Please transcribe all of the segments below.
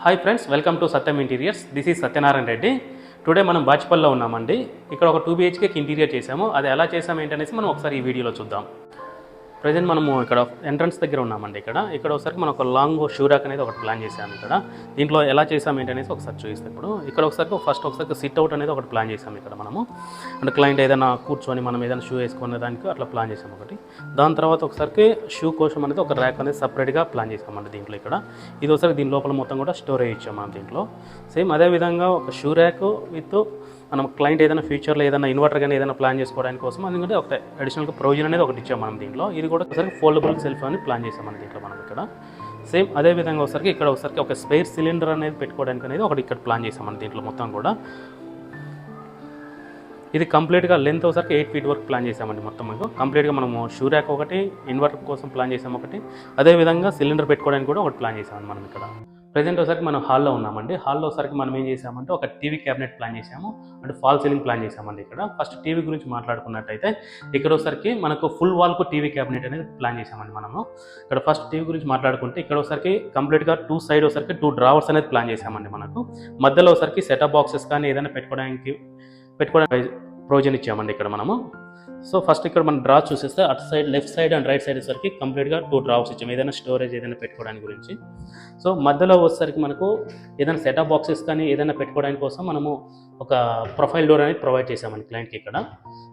Hi friends, welcome to Satyam interiors. This is Satyanarayana Reddy. Today మనం బాచిపల్లిలో ఉన్నామండి. ఇక్కడ ఒక 2 BHK ఇంటీరియర్ చేసాము. అది ఎలా చేసాము ఏంటనేసి మనం ఒకసారి ఈ వీడియోలో చూద్దాం. ప్రజెంట్ మనము ఇక్కడ ఎంట్రన్స్ దగ్గర ఉన్నామండి. ఇక్కడ ఒకసారి మనం ఒక లాంగ్ షూ ర్యాక్ అనేది ఒకటి ప్లాన్ చేసాము. దీంట్లో ఎలా చేసాము ఏంటనేసి ఒకసారి చూపిస్తాం. ఇక్కడ ఒకసారి సిట్ అవుట్ అనేది ఒకటి ప్లాన్ చేసాము. ఇక్కడ మనము అంటే క్లయింట్ ఏదైనా కూర్చొని మనం ఏదైనా షూ వేసుకునే దానికి అట్లా ప్లాన్ చేసాము ఒకటి. దాని తర్వాత ఒకసారికి షూ కోసం అనేది ఒక ర్యాక్ అనేది సపరేట్గా ప్లాన్ చేసామండి. ఇది ఒకసారి దీని లోపల మొత్తం కూడా స్టోరేజ్ ఇచ్చాము మనం దీంట్లో. సేమ్ అదేవిధంగా ఒక షూ ర్యాక్ విత్ మనం క్లయింట్ ఏదైనా ఫ్యూచర్లో ఏదైనా ఇన్వర్టర్ కానీ ఏదైనా ప్లాన్ చేసుకోవడానికి కోసం ఎందుకంటే ఒక అడిషనల్గా ప్రొవిజన్ అనేది ఒకటి ఇచ్చాం మనం దీంట్లో. ఇది కూడా ఒకసారి ఫోల్డబుల్ సెల్ఫ్ అని ప్లాన్ చేసాం మనం దీంట్లో. మనం ఇక్కడ సేమ్ అదేవిధంగా ఇక్కడ ఒక స్పేర్ సిలిండర్ అనేది పెట్టుకోవడానికి అనేది ఒకటి ఇక్కడ ప్లాన్ చేసాం మనం దీంట్లో మొత్తం కూడా. ఇది కంప్లీట్గా లెంత్ ఒకసారికి 8 feet వరకు ప్లాన్ చేసామండి మొత్తం. కంప్లీట్గా మనము షూ ర్యాక్ ఒకటి, ఇన్వర్టర్ కోసం ప్లాన్ చేసాము ఒకటి, అదేవిధంగా సిలిండర్ పెట్టుకోవడానికి కూడా ఒకటి ప్లాన్ చేసామండి మనం ఇక్కడ. ప్రజెంట్ ఒకసారికి మనం హాల్లో ఉన్నామండి. హాల్లో ఒకసారికి మనం ఏం చేసామంటే ఒక టీవీ క్యాబినెట్ ప్లాన్ చేసాము, అంటే ఫాల్ సీలింగ్ ప్లాన్ చేసామండి. ఇక్కడ ఫస్ట్ టీవీ గురించి మాట్లాడుకున్నట్టయితే ఇక్కడ ఒకసారికి మనకు ఫుల్ వాల్కు టీవీ క్యాబినెట్ అనేది ప్లాన్ చేసామండి మనము. ఇక్కడ ఫస్ట్ టీవీ గురించి మాట్లాడుకుంటే ఇక్కడ ఒకసారికి కంప్లీట్గా 2 side ఒకసారికి 2 drawers అనేది ప్లాన్ చేసామండి మనకు. మధ్యలో ఒకసారికి సెటప్ బాక్సెస్ కానీ ఏదైనా పెట్టుకోవడానికి ప్రొవిజన్ ఇచ్చామండి ఇక్కడ మనము. సో ఫస్ట్ ఇక్కడ మనం డ్రా చూసేస్తే అటు side left side and right side వచ్చేసరికి కంప్లీట్గా 2 drawers ఇచ్చాము, ఏదైనా స్టోరేజ్ ఏదైనా పెట్టుకోవడానికి గురించి. సో మధ్యలో వచ్చేసరికి మనకు ఏదైనా సెటప్ బాక్సెస్ కానీ ఏదైనా పెట్టుకోవడానికి కోసం మనము ఒక ప్రొఫైల్ డోర్ అనేది ప్రొవైడ్ చేసామండి క్లయింట్కి ఇక్కడ.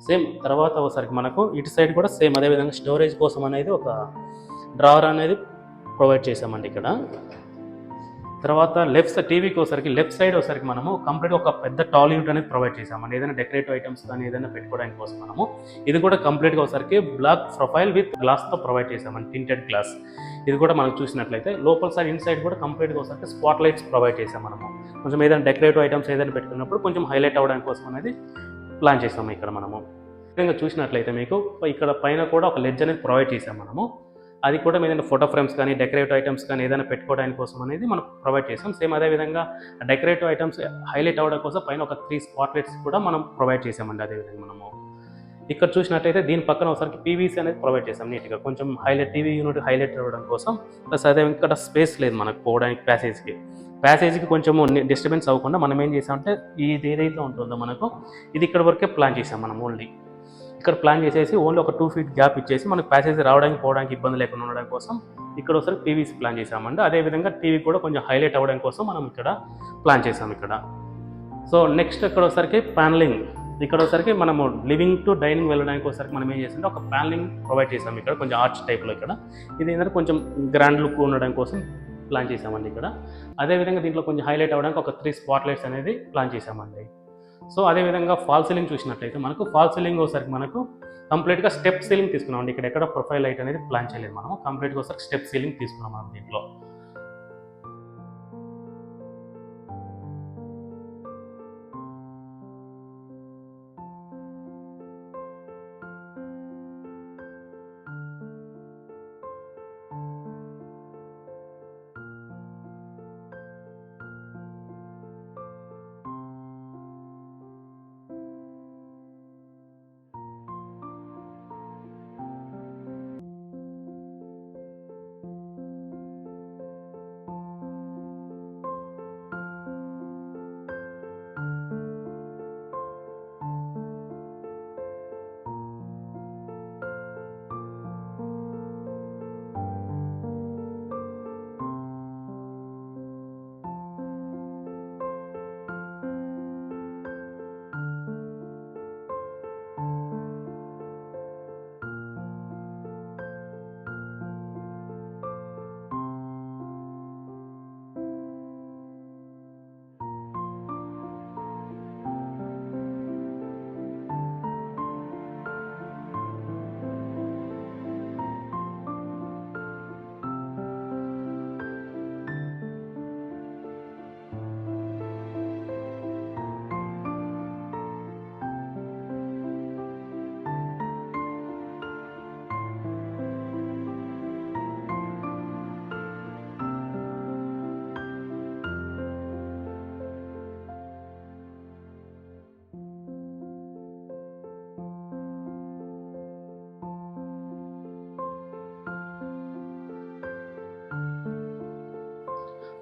సేమ్ తర్వాత వచ్చేసరికి మనకు ఇటు సైడ్ కూడా సేమ్ అదేవిధంగా స్టోరేజ్ కోసం అనేది ఒక డ్రావర్ అనేది ప్రొవైడ్ చేసామండి ఇక్కడ. తర్వాత టీవీకి ఒకసారికి లెఫ్ట్ సైడ్ ఒకసారికి మనము కంప్లీట్గా ఒక పెద్ద టాల్ యూనిట్ అనేది ప్రొవైడ్ చేసామండి, ఏదైనా డెకరేటివ్ ఐటమ్స్ కానీ ఏదైనా పెట్టుకోవడానికి కోసం మనము. ఇది కూడా కంప్లీట్గా ఒకసారికి బ్లాక్ ప్రొఫైల్ విత్ గ్లాస్తో ప్రొవైడ్ చేసామండి, టింటెడ్ గ్లాస్. ఇది కూడా మనకు చూసినట్లయితే లోపల సైడ్ ఇన్సైడ్ కూడా కంప్లీట్గా ఒకసారికి స్పాట్ లైట్స్ ప్రొవైడ్ చేసాం మనము. కొంచెం ఏదైనా డెకరేటివ్ ఐటమ్స్ ఏదైనా పెట్టుకున్నప్పుడు కొంచెం హైలైట్ అవ్వడానికి కోసం అనేది ప్లాన్ చేసాము ఇక్కడ మనము. విధంగా చూసినట్లయితే మీకు ఇక్కడ పైన కూడా ఒక లెడ్జ్ అనేది ప్రొవైడ్ చేసాం మనము. అది కూడా ఏదైనా ఫోటో ఫ్రేమ్స్ కానీ డెకరేటివ్ ఐటమ్స్ కానీ ఏదైనా పెట్టుకోవడానికి కోసం అనేది మనం ప్రొవైడ్ చేసాం. సేమ్ అదేవిధంగా డెకరేటివ్ ఐటమ్స్ హైలైట్ అవ్వడం కోసం పైన ఒక 3 స్పాట్ లైట్స్ కూడా మనం ప్రొవైడ్ చేసామండి. అదేవిధంగా మనము ఇక్కడ చూసినట్లయితే దీని పక్కన ఒకసారి పీవీసీ అనేది ప్రొవైడ్ చేసాం నీట్గా, కొంచెం టీవీ యూనిట్ హైలైట్ అవ్వడం కోసం. ప్లస్ అదే ఇక్కడ స్పేస్ లేదు మనకు పోవడానికి ప్యాసేజ్కి కొంచెం డిస్టర్బెన్స్ అవ్వకుండా మనం ఏం చేసామంటే ఇది ఏదైతే ఉంటుందో మనకు ఇది ఇక్కడ వరకే ప్లాన్ చేసాం మనం. ఇక్కడ ప్లాన్ చేసేసి ఓన్లీ ఒక 2 feet గ్యాప్ ఇచ్చేసి మనకు ప్యాసేజ్ రావడానికి పోవడానికి ఇబ్బంది లేకుండా ఉండడం కోసం ఇక్కడ ఒకసారి పీవీసీ ప్లాన్ చేసామండి. అదేవిధంగా టీవీ కూడా కొంచెం హైలైట్ అవ్వడం కోసం మనం ఇక్కడ ప్లాన్ చేసాం ఇక్కడ. సో నెక్స్ట్ ఇక్కడ ఒకసారికి ప్యానలింగ్. ఇక్కడ ఒకసారికి మనము లివింగ్ టు డైనింగ్ వెళ్ళడానికి ఒకసారికి మనం ఏం చేసామంటే ఒక ప్యానలింగ్ ప్రొవైడ్ చేసాం ఇక్కడ, కొంచెం ఆర్చ్ టైప్లో. ఇక్కడ ఇది ఏంటంటే కొంచెం గ్రాండ్ లుక్ ఉండడం కోసం ప్లాన్ చేసామండి ఇక్కడ. అదేవిధంగా దీంట్లో కొంచెం హైలైట్ అవ్వడానికి ఒక 3 స్పాట్ లైట్స్ అనేది ప్లాన్ చేసామండి. సో అదేవిధంగా ఫాల్ సీలింగ్ చూసినట్లయితే మనకు ఫాల్ సీలింగ్ ఒకసారికి మనకు కంప్లీట్గా స్టెప్ సీలింగ్ తీసుకున్నామండి. ఇక్కడ ఎక్కడ ప్రొఫైల్ లైట్ అనేది ప్లాన్ చేయలేదు మనము, కంప్లీట్గా ఒకసారి స్టెప్ సీలింగ్ తీసుకున్నాం మనం దీంట్లో.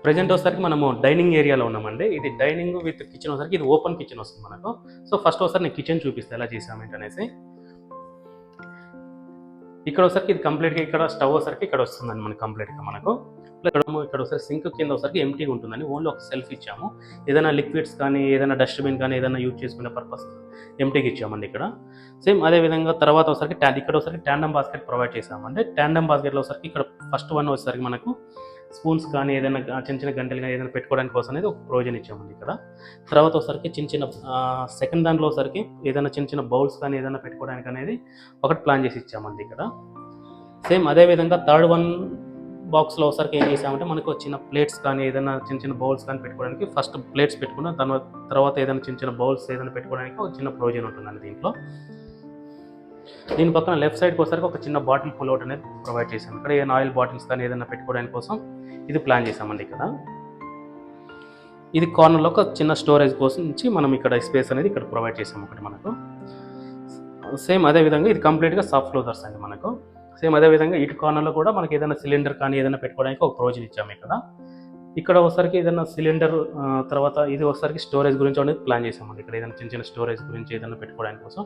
ప్రెజెంట్ వచ్చేసరికి మనము డైనింగ్ ఏరియాలో ఉన్నామండి. ఇది డైనింగ్ విత్ కిచెన్ వచ్చేసరికి ఇది ఓపెన్ కిచెన్ వస్తుంది మనకు. సో ఫస్ట్ ఒకసారి నేను కిచెన్ చూపిస్తాను ఎలా చేసామేంటి అనేసి. ఇక్కడ వచ్చేసరికి ఇది కంప్లీట్గా ఇక్కడ స్టవ్ వచ్చేసరికి ఇక్కడ వస్తుందండి మనకి కంప్లీట్గా మనకు. ఇక్కడ ఒకసారి సింక్ కింద ఒకసారికి ఎంటీగా ఉంటుందండి. ఓన్లీ ఒక సెల్ఫ్ ఇచ్చాము. ఏదైనా లిక్విడ్స్ కానీ ఏదైనా డస్ట్బిన్ కానీ ఏదైనా యూజ్ చేసుకునే పర్పస్ ఎంటీగా ఇచ్చామండి ఇక్కడ. సేమ్ అదేవిధంగా తర్వాత ఒకసారికి ఇక్కడ ఒకసారికి ట్యాండమ్ బాస్కెట్ ప్రొవైడ్ చేసామండి. ట్యాండమ్ బాస్కెట్లో ఒకసారికి ఇక్కడ ఫస్ట్ వన్ వచ్చేసరికి మనకు స్పూన్స్ కానీ ఏదైనా చిన్న చిన్న గంటలు కానీ ఏదైనా పెట్టుకోవడానికి కోసం అనేది ఒక ప్రొవిజన్ ఇచ్చామండి ఇక్కడ. తర్వాత ఒకసారికి చిన్న చిన్న సెకండ్ దాంట్లో ఒకసారికి ఏదైనా చిన్న చిన్న బౌల్స్ కానీ ఏదైనా పెట్టుకోవడానికి అనేది ఒకటి ప్లాన్ చేసి ఇచ్చామండి ఇక్కడ. సేమ్ అదేవిధంగా థర్డ్ వన్ బాక్స్లో ఒకసారికి ఏం చేసామంటే మనకు చిన్న ప్లేట్స్ కానీ ఏదైనా చిన్న చిన్న బౌల్స్ కానీ పెట్టుకోవడానికి ఫస్ట్ ప్లేట్స్ పెట్టుకున్న తర్వాత ఏదైనా చిన్న చిన్న బౌల్స్ ఏదైనా పెట్టుకోవడానికి ఒక చిన్న ప్రొవిజన్ ఉంటుందండి దీంట్లో. దీని పక్కన లెఫ్ట్ సైడ్కి వచ్చేసరికి ఒక చిన్న బాటిల్ పుల్ అవుట్ అనేది ప్రొవైడ్ చేసాం. ఇక్కడ ఏదైనా ఆయిల్ బాటిల్స్ కానీ ఏదైనా పెట్టుకోవడానికి కోసం ఇది ప్లాన్ చేసామండి ఇక్కడ. ఇది కార్నర్లో ఒక చిన్న స్టోరేజ్ కోసం నుంచి మనం ఇక్కడ స్పేస్ అనేది ఇక్కడ ప్రొవైడ్ చేసాము ఒకటి మనకు. సేమ్ అదేవిధంగా ఇది కంప్లీట్గా సాఫ్ట్ క్లోజర్స్ అండి మనకు. సేమ్ అదేవిధంగా ఇటు కార్నర్లో కూడా మనకి ఏదైనా సిలిండర్ కానీ ఏదైనా పెట్టుకోవడానికి ఒక ప్రొవిజన్ ఇచ్చాము ఇక్కడ. ఇక్కడ ఒకసారికి ఏదైనా సిలిండర్ తర్వాత ఇది ఒకసారికి స్టోరేజ్ గురించి అనేది ప్లాన్ చేసామండి. ఇక్కడ ఏదైనా చిన్న చిన్న స్టోరేజ్ గురించి ఏదైనా పెట్టుకోవడానికి కోసం.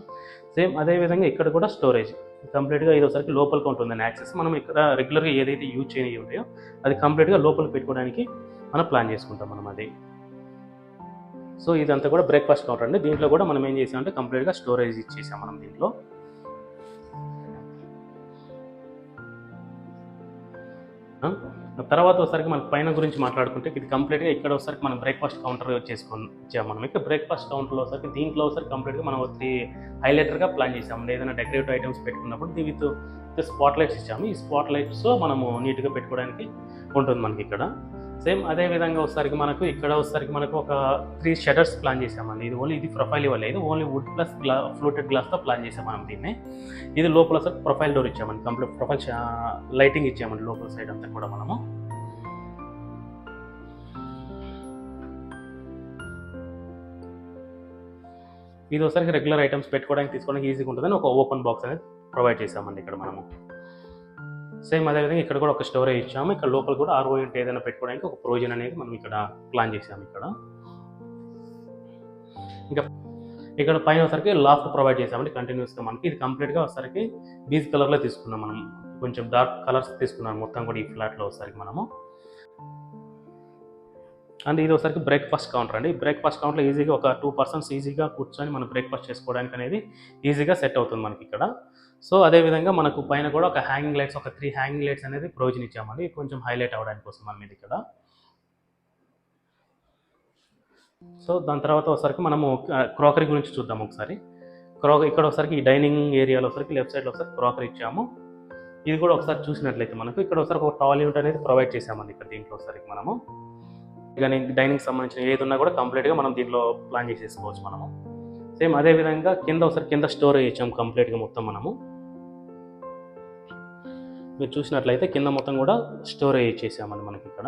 సేమ్ అదేవిధంగా ఇక్కడ కూడా స్టోరేజ్ కంప్లీట్గా ఇది ఒకసారికి లోపలికి ఉంటుందని యాక్సెస్. మనం ఇక్కడ రెగ్యులర్గా ఏదైతే యూజ్ చేయని ఉంటాయో అది కంప్లీట్గా లోపలికి పెట్టుకోవడానికి మనం ప్లాన్ చేసుకుంటాం మనం అది. సో ఇదంతా కూడా బ్రేక్ఫాస్ట్ కౌంటర్ అండి. దీంట్లో కూడా మనం ఏం చేసామంటే కంప్లీట్గా స్టోరేజ్ ఇచ్చేసాం మనం దీంట్లో. తర్వాత ఒకసారికి మన పైన గురించి మాట్లాడుకుంటే ఇది కంప్లీట్గా ఇక్కడ ఒకసారికి మనం బ్రేక్ఫాస్ట్ కౌంటర్ ఇచ్చాము మనం. ఇక్కడ బ్రేక్ఫాస్ట్ కౌంటర్లో ఒకసారికి దీంట్లో ఒకసారి కంప్లీట్గా మనం ఒకటి హైలైటర్గా ప్లాన్ చేసాము. ఏదైనా డెకరేటివ్ ఐటమ్స్ పెట్టుకున్నప్పుడు విత్ స్పాట్ లైట్స్ ఇచ్చాము. ఈ స్పాట్ లైట్స్ మనము నీట్గా పెట్టుకోవడానికి ఉంటుంది మనకి ఇక్కడ. సేమ్ అదేవిధంగా ఒకసారికి మనకు ఇక్కడ ఒకసారికి మనకు ఒక 3 షటర్స్ ప్లాన్ చేసామండి. ఇది ప్రొఫైల్ ఇవ్వలేదు, ఇది ఓన్లీ వుడ్ ప్లస్ ఫ్లూటెడ్ గ్లాస్తో ప్లాన్ చేసాం మనం దీన్ని. ఇది లోపల సార్ ప్రొఫైల్ డోర్ ఇచ్చామండి, కంప్లీట్ ప్రొఫైల్ లైటింగ్ ఇచ్చామండి లోపల సైడ్ అంతా కూడా మనము. ఇది ఒకసారికి రెగ్యులర్ ఐటమ్స్ పెట్టుకోవడానికి తీసుకోవడానికి ఈజీగా ఉంటుందని ఒక ఓపెన్ బాక్స్ అనేది ప్రొవైడ్ చేసామండి ఇక్కడ మనము. సేమ్ అదేవిధంగా ఇక్కడ కూడా ఒక స్టోరేజ్ ఇచ్చాము. ఇక్కడ లోపల కూడా RO యూనిట్ ఏదైనా పెట్టుకోవడానికి ఒక ప్రొవిజన్ అనేది మనం ఇక్కడ ప్లాన్ చేసాము ఇక్కడ. ఇంకా ఇక్కడ పైన ఒకసారికి లాఫ్ట్ ప్రొవైడ్ చేసామండి కంటిన్యూస్గా మనకి. ఇది కంప్లీట్గా ఒకసారికి బీజ్ కలర్లో తీసుకున్నాం మనం, కొంచెం డార్క్ కలర్స్ తీసుకున్నాం మొత్తం కూడా ఈ ఫ్లాట్లో ఒకసారికి మనము. అండ్ ఇది ఒకసారికి బ్రేక్ఫాస్ట్ కౌంటర్ అండి. బ్రేక్ఫాస్ట్ కౌంటర్లో ఈజీగా ఒక 2 పర్సన్స్ ఈజీగా కూర్చొని మనం బ్రేక్ఫాస్ట్ చేసుకోవడానికి అనేది ఈజీగా సెట్ అవుతుంది మనకి ఇక్కడ. సో అదేవిధంగా మనకు పైన కూడా ఒక హ్యాంగింగ్ లైట్స్, ఒక 3 హ్యాంగింగ్ లైట్స్ అనేది ప్రొవిజన్ ఇచ్చామండి, కొంచెం హైలైట్ అవ్వడానికి కోసం మన మీద ఇక్కడ. సో దాని తర్వాత ఒకసారికి మనము క్రాకరీ గురించి చూద్దాం ఒకసారి. ఇక్కడ ఒకసారికి ఈ డైనింగ్ ఏరియాలో ఒకసారికి లెఫ్ట్ సైడ్లో ఒకసారి క్రాకరీ ఇచ్చాము. ఇది కూడా ఒకసారి చూసినట్లయితే మనకు ఇక్కడ ఒకసారి ఒక టాల్ యూనిట్ అనేది ప్రొవైడ్ చేసామండి ఇక్కడ దీంట్లో ఒకసారికి మనము. కానీ డైనింగ్ సంబంధించిన ఏది ఉన్నా కూడా కంప్లీట్గా మనం దీంట్లో ప్లాన్ చేసేసుకోవచ్చు మనము. సేమ్ అదేవిధంగా కింద ఒకసారి కింద స్టోరేజ్ ఇచ్చాము కంప్లీట్గా మొత్తం మనము. మీరు చూసినట్లయితే కింద మొత్తం కూడా స్టోరేజ్ ఇచ్చేసామండి మనకి ఇక్కడ.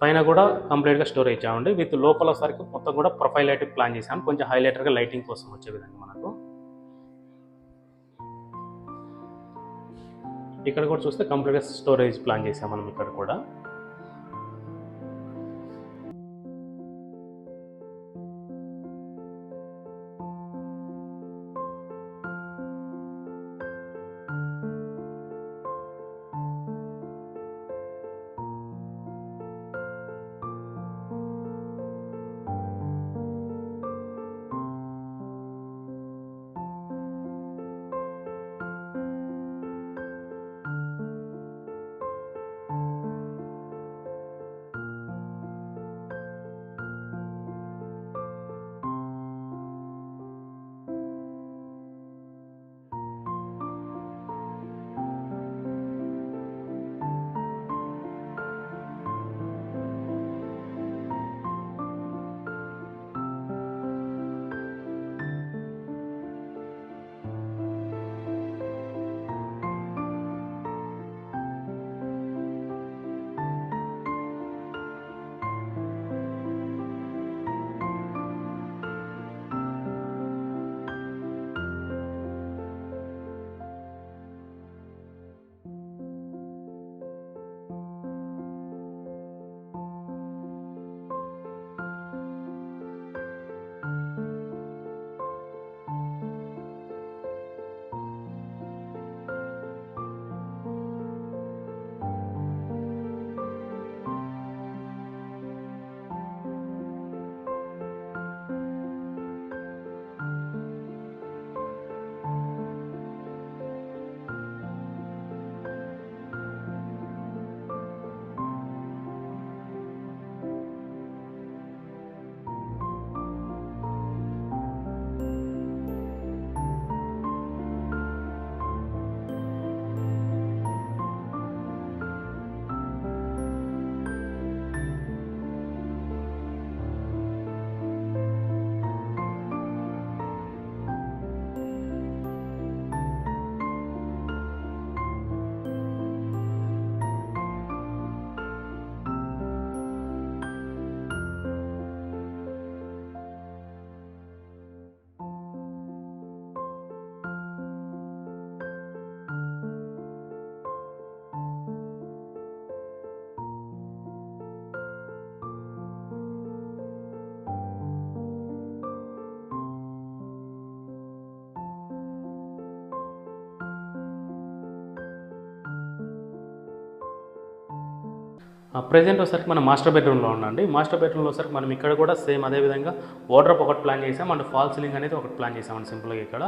పైన కూడా కంప్లీట్గా స్టోరేజ్ ఇచ్చామండి. విత్ లోపల ఒకసారికి మొత్తం కూడా ప్రొఫైల్ లైట్ ప్లాన్ చేసాము, కొంచెం హైలైటర్గా లైటింగ్ కోసం వచ్చే విధంగా మనకు. ఇక్కడ కూడా చూస్తే కంప్లీట్గా స్టోరేజ్ ప్లాన్ చేసాం మనం ఇక్కడ కూడా. ప్రెజెంట్ వచ్చేసరికి మనం మాస్టర్ బెడ్రూమ్లో ఉండండి. మాస్టర్ బెడ్రూమ్లో వచ్చేసరికి మనం ఇక్కడ కూడా సేమ్ అదే విధంగా వార్డ్రోబ్ ఒకటి ప్లాన్ చేసాం అండ్ ఫాల్ సీలింగ్ అనేది ఒకటి ప్లాన్ చేసామండి సింపుల్గా. ఇక్కడ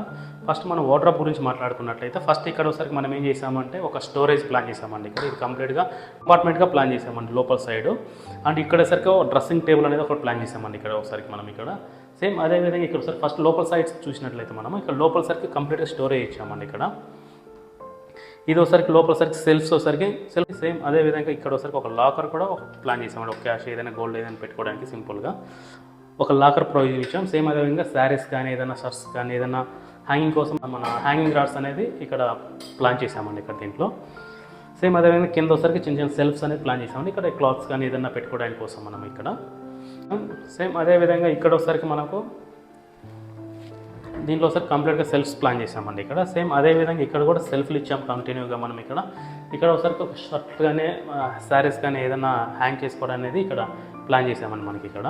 ఫస్ట్ మనం వార్డ్రోబ్ గురించి మాట్లాడుకున్నట్లయితే ఫస్ట్ ఇక్కడ వచ్చేసరికి మనం ఏం చేసామంటే ఒక స్టోరేజ్ ప్లాన్ చేసామండి. ఇక్కడ ఇది కంప్లీట్గా అపార్ట్మెంట్గా ప్లాన్ చేసామండి లోపల సైడ్. అండ్ ఇక్కడ సరికి డ్రెస్సింగ్ టేబుల్ అనేది ఒకటి ప్లాన్ చేసామండి. ఇక్కడ ఒకసారికి మనం ఇక్కడ సేమ్ అదేవిధంగా ఇక్కడ ఒకసారి ఫస్ట్ లోపల సైడ్స్ చూసినట్లయితే మనం ఇక్కడ లోపల సరికి కంప్లీట్గా స్టోరేజ్ ఇచ్చామండి. ఇక్కడ ఇది ఒకసారికి లోపల సరికి సెల్ఫ్స్ ఒకసారికి సెల్ఫ్ సేమ్ అదేవిధంగా ఇక్కడ ఒకసారికి ఒక లాకర్ కూడా ఒక ప్లాన్ చేసామండి. ఒక క్యాష్ ఏదైనా గోల్డ్ ఏదైనా పెట్టుకోవడానికి సింపుల్గా ఒక లాకర్ ప్రొవిజన్ ఇచ్చాం. సేమ్ అదేవిధంగా శారీస్ కానీ ఏదైనా షర్ట్స్ కానీ ఏదైనా హ్యాంగింగ్ కోసం మన హ్యాంగింగ్ రాడ్స్ అనేది ఇక్కడ ప్లాన్ చేసామండి. ఇక్కడ దీంట్లో సేమ్ అదేవిధంగా కింద ఒకసారికి చిన్న చిన్న సెల్ఫ్స్ అనేది ప్లాన్ చేసామండి. ఇక్కడ క్లాత్స్ కానీ ఏదైనా పెట్టుకోవడానికి కోసం మనం ఇక్కడ సేమ్ అదేవిధంగా ఇక్కడ ఒకసారికి మనకు దీంట్లో ఒకసారి కంప్లీట్గా సెల్ఫ్స్ ప్లాన్ చేసామండి. ఇక్కడ సేమ్ అదేవిధంగా ఇక్కడ కూడా సెల్ఫ్లు ఇచ్చాం కంటిన్యూగా మనం ఇక్కడ ఒకసారికి ఒక షర్ట్ కానీ శారీస్ కానీ ఏదైనా హ్యాంగ్ చేసుకోవడం అనేది ఇక్కడ ప్లాన్ చేసామండి మనకి ఇక్కడ.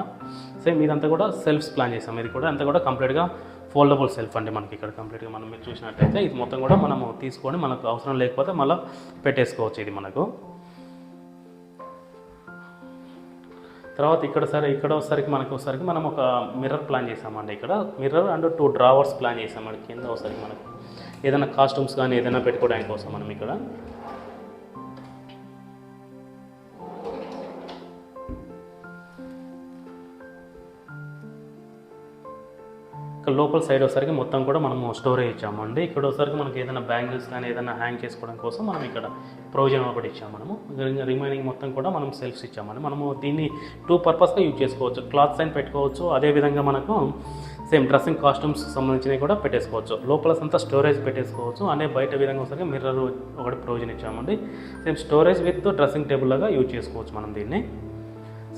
సేమ్ ఇదంతా కూడా సెల్ఫ్స్ ప్లాన్ చేసాం. ఇది కూడా అంతా కూడా కంప్లీట్గా ఫోల్డబుల్ సెల్ఫ్ అండి మనకి ఇక్కడ కంప్లీట్గా. మనం మీరు చూసినట్టయితే ఇది మొత్తం కూడా మనము తీసుకొని మనకు అవసరం లేకపోతే మళ్ళీ పెట్టేసుకోవచ్చు ఇది మనకు. తర్వాత ఇక్కడ ఒకసారికి మనకు ఒకసారికి మనం ఒక మిర్రర్ ప్లాన్ చేసామండి. ఇక్కడ మిర్రర్ అండ్ 2 డ్రావర్స్ ప్లాన్ చేసామండి. కింద ఒకసారికి మనకు ఏదైనా కాస్ట్యూమ్స్ కానీ ఏదైనా పెట్టుకోవడానికి కోసం మనం ఇక్కడ లోపల సైడ్ ఒకసారికి మొత్తం కూడా మనము స్టోరేజ్ ఇచ్చామండి. ఇక్కడ ఒకసారికి మనకి ఏదైనా బ్యాంగిల్స్ కానీ ఏదైనా హ్యాంగ్ చేసుకోవడం కోసం మనం ఇక్కడ ప్రొవిజన్ ఒకటి ఇచ్చాము. మనము రిమైనింగ్ మొత్తం కూడా మనం సెల్ఫ్స్ ఇచ్చామండి. మనము దీన్ని 2 పర్పస్గా యూజ్ చేసుకోవచ్చు. క్లాత్స్ అయిన పెట్టుకోవచ్చు, అదేవిధంగా మనకు సేమ్ డ్రెస్సింగ్ కాస్ట్యూమ్స్ సంబంధించినవి కూడా పెట్టేసుకోవచ్చు. లోపల అంతా స్టోరేజ్ పెట్టేసుకోవచ్చు. అనే బయట విధంగా ఒకసారి మిర్రర్ ఒకటి ప్రొవిజన్ ఇచ్చామండి. Same storage with dressing table లాగా యూజ్ చేసుకోవచ్చు మనం దీన్ని.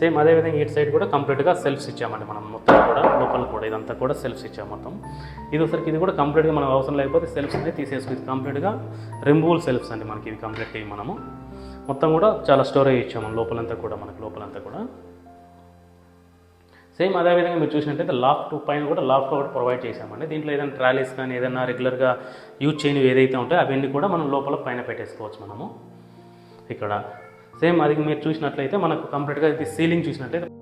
సేమ్ అదేవిధంగా ఇటు సైడ్ కూడా కంప్లీట్గా సెల్ఫ్స్ ఇచ్చామండి మనం మొత్తం కూడా లోపల కూడా ఇదంతా కూడా సెల్ఫ్స్ ఇచ్చాము మొత్తం. ఇది ఒకసారికి ఇది కూడా కంప్లీట్గా మనం అవసరం లేకపోతే సెల్ఫ్స్ అనేది తీసేసుకుని కంప్లీట్గా రిమూవల్ సెల్ఫ్స్ అండి మనకి ఇది కంప్లీట్గా మనము మొత్తం కూడా చాలా స్టోరేజ్ ఇచ్చాము లోపలంతా కూడా మనకి లోపలంతా కూడా. సేమ్ అదేవిధంగా మీరు చూసినట్టయితే లాఫ్ట్ పైన కూడా లాఫ్ట్ ఒకటి ప్రొవైడ్ చేసామండి. దీంట్లో ఏదైనా ట్రాలీస్ కానీ ఏదైనా రెగ్యులర్గా యూజ్ చేయనివి ఏదైతే ఉంటాయో అవన్నీ కూడా మనం లోపల పైన పెట్టేసుకోవచ్చు మనము ఇక్కడ. సేమ్ అది మీరు చూసినట్లయితే మనకు కంప్లీట్గా ఇది సీలింగ్ చూసినట్లయితే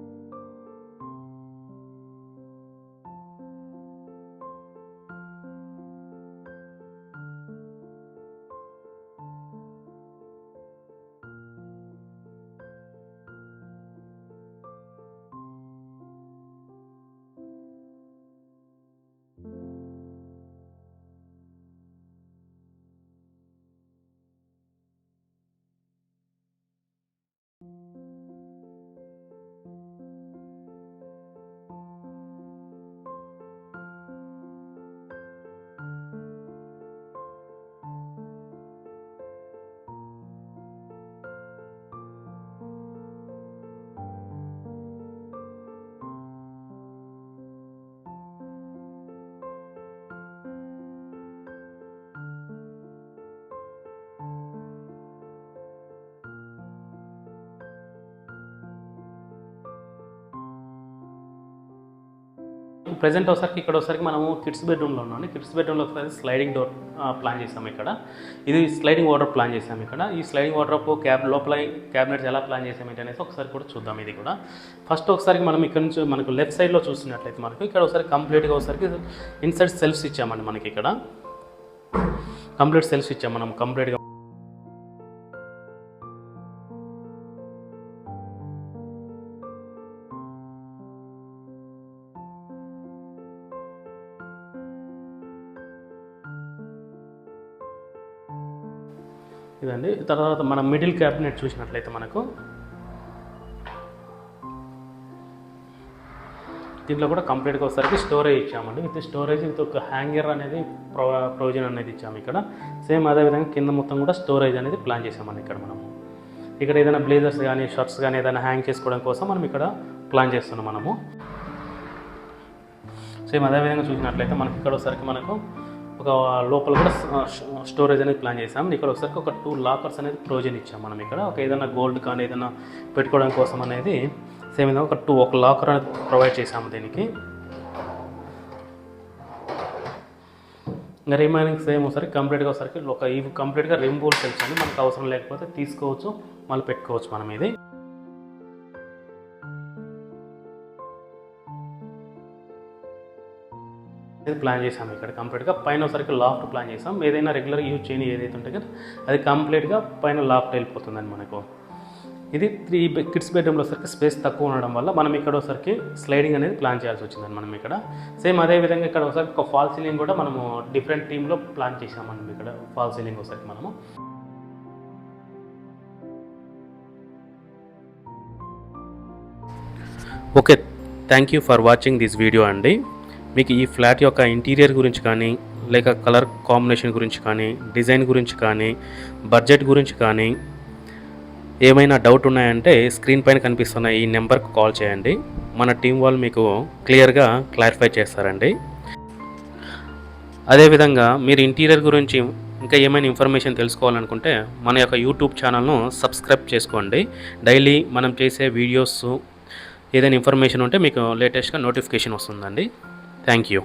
ప్రెజెంట్ ఒకసారికి ఇక్కడ ఒకసారికి మనము కిడ్స్ బెడ్రూమ్లో ఉన్నాం. కిడ్స్ బెడ్రూమ్లో ఒకసారి స్లైడింగ్ డోర్ ప్లాన్ చేసాము ఇక్కడ. ఇది స్లైడింగ్ వార్డ్రోబ్ ప్లాన్ చేసాము ఇక్కడ. ఈ స్లైడింగ్ వార్డ్రోబ్ లోపల క్యాబినెట్స్ ఎలా ప్లాన్ చేసాము ఏంటనేసి ఒకసారి కూడా చూద్దాం. ఇది కూడా ఫస్ట్ ఒకసారికి మనం ఇక్కడ నుంచి మనకు లెఫ్ట్ సైడ్లో చూసినట్లయితే మనకు ఇక్కడ ఒకసారి కంప్లీట్గా ఒకసారికి ఇన్సైడ్ సెల్ఫ్స్ ఇచ్చామండి మనకి ఇక్కడ. కంప్లీట్ సెల్ఫ్స్ ఇచ్చాము మనం కంప్లీట్గా. ఇదండి. తర్వాత మనం మిడిల్ క్యాబినెట్ చూసినట్లయితే మనకు దీంట్లో కూడా కంప్లీట్గా ఒకసారికి స్టోరేజ్ ఇచ్చామండి. విత్ స్టోరేజ్ విత్ ఒక హ్యాంగర్ అనేది ప్రొవిజన్ అనేది ఇచ్చాము ఇక్కడ. సేమ్ అదేవిధంగా కింద మొత్తం కూడా స్టోరేజ్ అనేది ప్లాన్ చేసామండి ఇక్కడ మనం. ఇక్కడ ఏదైనా బ్లేజర్స్ కానీ షర్ట్స్ కానీ ఏదైనా హ్యాంగ్ చేసుకోవడం కోసం మనం ఇక్కడ ప్లాన్ చేస్తున్నాం మనము. సేమ్ అదేవిధంగా చూసినట్లయితే మనకి ఇక్కడ ఒకసారికి మనకు ఒక లోపల కూడా స్టోరేజ్ అనేది ప్లాన్ చేసాం. ఇక్కడ ఒకసారికి ఒక 2 లాకర్స్ అనేది ప్రొవిజన్ ఇచ్చాం మనం ఇక్కడ. ఒక ఏదైనా గోల్డ్ కానీ ఏదైనా పెట్టుకోవడం కోసం అనేది సేమ్ విధంగా ఒక లాకర్ అనేది ప్రొవైడ్ చేసాము దీనికి. ఇంకా రిమైనింగ్ సేమ్ ఒకసారి కంప్లీట్గా ఒకసారికి ఇవి కంప్లీట్గా రిమూవల్ సెల్ఫ్స్ అండి. మనకు అవసరం లేకపోతే తీసుకోవచ్చు, మళ్ళీ పెట్టుకోవచ్చు మనం ఇది. ప్లాన్ చేసాం ఇక్కడ కంప్లీట్గా. పైన ఒకసారికి లాఫ్ట్ ప్లాన్ చేసాం. ఏదైనా రెగ్యులర్ యూజ్ చేయని ఏదైతే ఉంటుందో అది కంప్లీట్గా పైన లాఫ్ట్ వెళ్ళిపోతుందండి మనకు. ఇది 3 కిడ్స్ బెడ్రూమ్లో వచ్చరికి స్పేస్ తక్కువ ఉండడం వల్ల మనం ఇక్కడ ఒకసారికి స్లైడింగ్ అనేది ప్లాన్ చేయాల్సి వచ్చిందండి మనం ఇక్కడ. సేమ్ అదేవిధంగా ఇక్కడ ఒకసారి ఒక ఫాల్ సీలింగ్ కూడా మనము డిఫరెంట్ టీంలో ప్లాన్ చేసామండి ఇక్కడ. ఫాల్ సీలింగ్ ఒకసారికి మనము okay. Thank you for watching this video అండి. మీకు ఈ ఫ్లాట్ యొక్క ఇంటీరియర్ గురించి కానీ, లేక కలర్ కాంబినేషన్ గురించి కానీ, డిజైన్ గురించి కానీ, బడ్జెట్ గురించి కానీ ఏమైనా డౌట్ ఉన్నాయంటే స్క్రీన్ పైన కనిపిస్తున్న ఈ నెంబర్కి కాల్ చేయండి. మన టీం వాళ్ళు మీకు క్లియర్గా క్లారిఫై చేస్తారండి. అదేవిధంగా మీరు ఇంటీరియర్ గురించి ఇంకా ఏమైనా ఇన్ఫర్మేషన్ తెలుసుకోవాలనుకుంటే మన యొక్క యూట్యూబ్ ఛానల్ను సబ్స్క్రైబ్ చేసుకోండి. డైలీ మనం చేసే వీడియోస్ ఏదైనా ఇన్ఫర్మేషన్ ఉంటే మీకు లేటెస్ట్గా నోటిఫికేషన్ వస్తుందండి. Thank you.